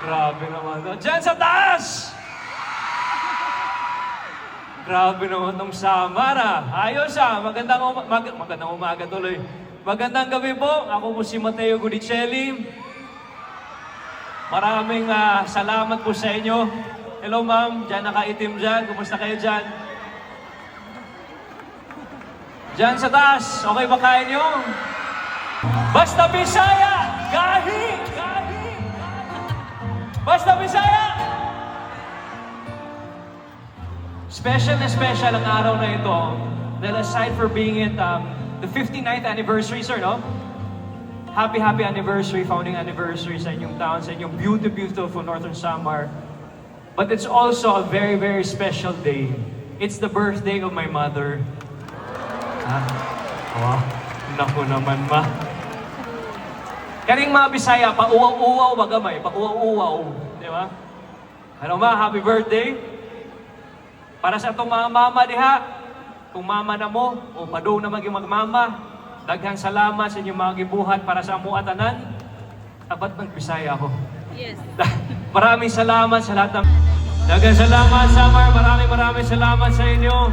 Grabe naman. Diyan sa taas! Grabe naman tong Samar ah. Ayos ah. Magandang umaga tuloy. Magandang gabi po. Ako po si Mateo Gudicelli. Maraming salamat po sa inyo. Hello ma'am. Diyan nakaitim dyan. Kumusta kayo dyan? Diyan sa taas. Okay ba kaya nyo? Basta Bisaya! Gahi! Gahi! Basta Bisaya! Special na special ang araw na ito. Dahil aside for being it the 59th anniversary, sir, no? Happy anniversary, founding anniversary sa inyong town, sa inyong beautiful Northern Samar. But it's also a very special day. It's the birthday of my mother. Oh, naku naman ma. Kaning mga Bisaya, pa-uwaw-uwaw bagamay, pa-uwaw-uwaw. Di ba? Ano ma, happy birthday. Para sa itong mga mama diha, kung mama na mo, o pado na maging magmama, daghang salamat sa inyong mga gibuhat para sa amuha tanan. Dapat mag-Bisaya ako. Yes. Maraming salamat sa lahat ng... Daghang salamat, Samar. Maraming salamat sa inyo.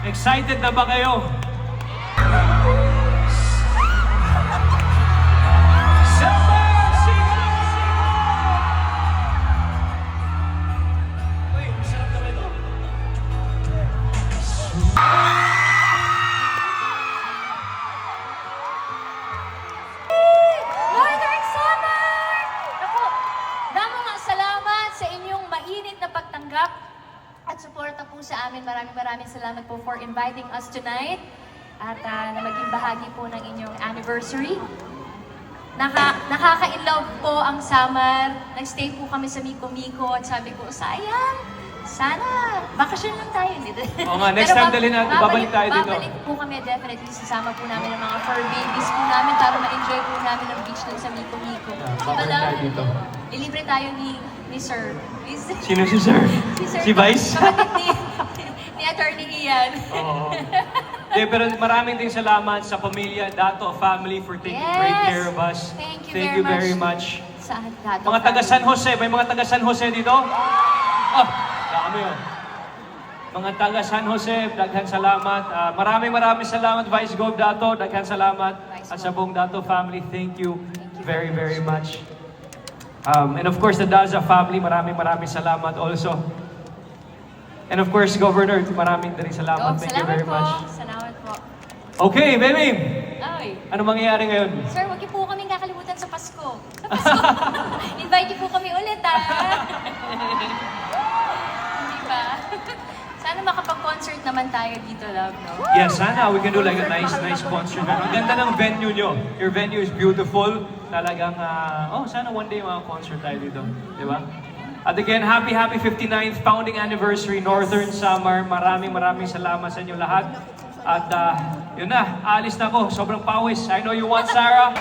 Excited na ba kayo? Northern Samar! Ako, damo nga salamat sa inyong mainit na pagtanggap at suporta po sa amin. Maraming salamat po for inviting us tonight at na maging bahagi po ng inyong anniversary. Nakaka-inlove po ang Samar. Nag-stay po kami sa Miko Miko at sabi ko, sayang, sana, bakasyon lang tayo dito. Oo nga, next time dalhin natin, babalik tayo dito. Babalik po kami, definitely. Sasama po namin ang mga fur babies po namin para ma-enjoy po namin ang beach dun sa Miko Miko. Babalik tayo dito. Ilibre tayo ni Sir. Sino si Sir? Si Vice? Kapatid ni Attorney Ian. Oo. Pero maraming din salamat sa pamilya, Dato family for taking great care of us. Thank Thank you you very very much. Sa Dato Mga taga San family. Jose, may mga taga San Jose dito? Ah, dami yun. Mga taga San Jose, daghang salamat. Maraming salamat, Vice Gov Dato. Daghang salamat. Vice At sa buong Dato family, thank you Thank you very much. And of course, the Daza family, maraming salamat also. And of course, Governor, maraming salamat. Thank you very much. Salamat po. Okay, baby! Ay, Ano mangyayari ngayon? Sir, huwag niyo po kaming kakalimutan sa Pasko. Sa Pasko. Invite niyo po kami ulit, ha? Hindi ba? Sana makapag-concert naman tayo dito, love, no? Yes, sana we can do like a nice concert. Ang ganda ng venue nyo. Your venue is beautiful. Talagang, sana one day concert tayo dito. Di ba? At again, happy 59th founding anniversary, Northern Samar. Maraming salamat sa inyo lahat. At yun na, alis na ako. Sobrang pawis. I know you want Sarah.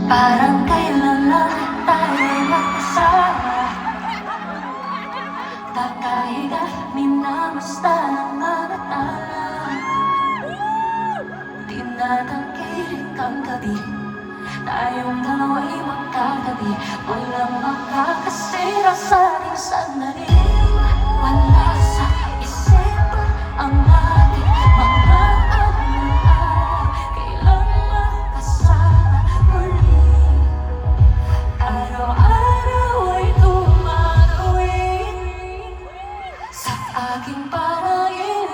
Parang kailan lang tayo'y magkasama. Kakahiga, minamasta ng mga tala. Tinatangkilik ang gabi, tayong dalawa'y magkagabi. Walang makakasira sa ating sandali. Wala sa isipan ang ating mga anak. Kailang makasama muli. Araw-araw ay tumatawid sa aking panaginip.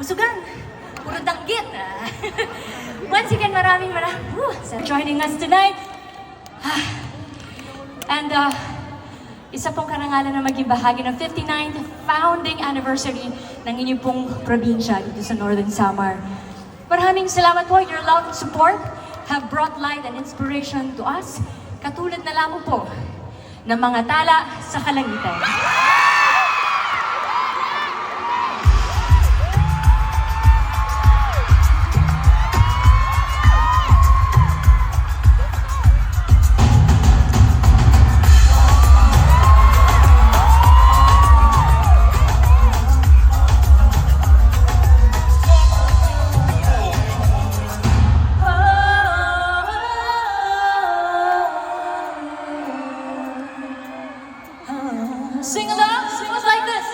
kabusugan, puro danggit. Once again, maraming for joining us tonight. And isa pong karangalan na maging bahagi ng 59th founding anniversary ng inyong pong probinsya dito sa Northern Samar. Maraming salamat po. Your love and support have brought light and inspiration to us. Katulad na lamang po ng mga tala sa kalangitan. Sing along, it goes like this.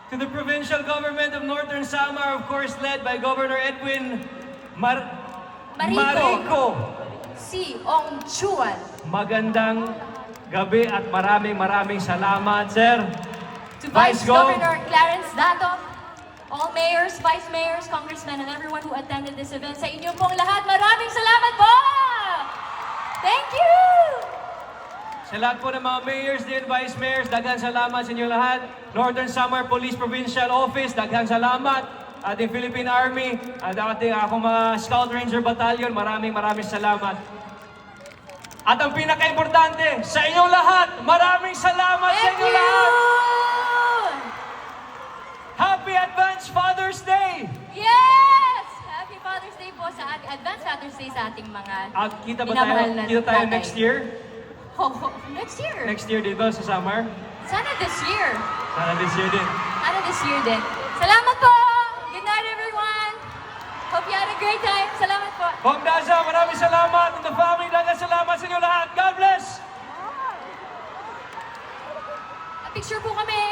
To the provincial government of Northern Samar, of course, led by Governor Edwin Marico. Si Ong Chuan. Magandang gabi at maraming salamat, sir. To Vice Go. Governor Clarence Dato, all mayors, vice mayors, congressmen, and everyone who attended this event. Sa inyo pong lahat, maraming salamat po! Thank you! Sa lahat po ng mga mayors din, vice mayors, daghang salamat sa inyo lahat. Northern Samar Police Provincial Office, daghang salamat. Ating Philippine Army, at ating akong mga Scout Ranger Battalion, maraming salamat. At ang pinaka-importante, sa inyong lahat, maraming salamat sa Thank inyong you! lahat. Happy Advance Father's Day! Yes! Happy Father's Day po sa ating Advance Father's Day sa ating mga At kita minamahal na tayo tatay. next year? Next year. Next year dito sa summer? Sana this year. Sana this year din. Sana this year din. Salamat po! Good night, everyone! Hope you had a great time. Salamat po. Ma'am Daza, maraming salamat. And the family, daghang salamat sa inyo lahat. God bless! Picture po kami.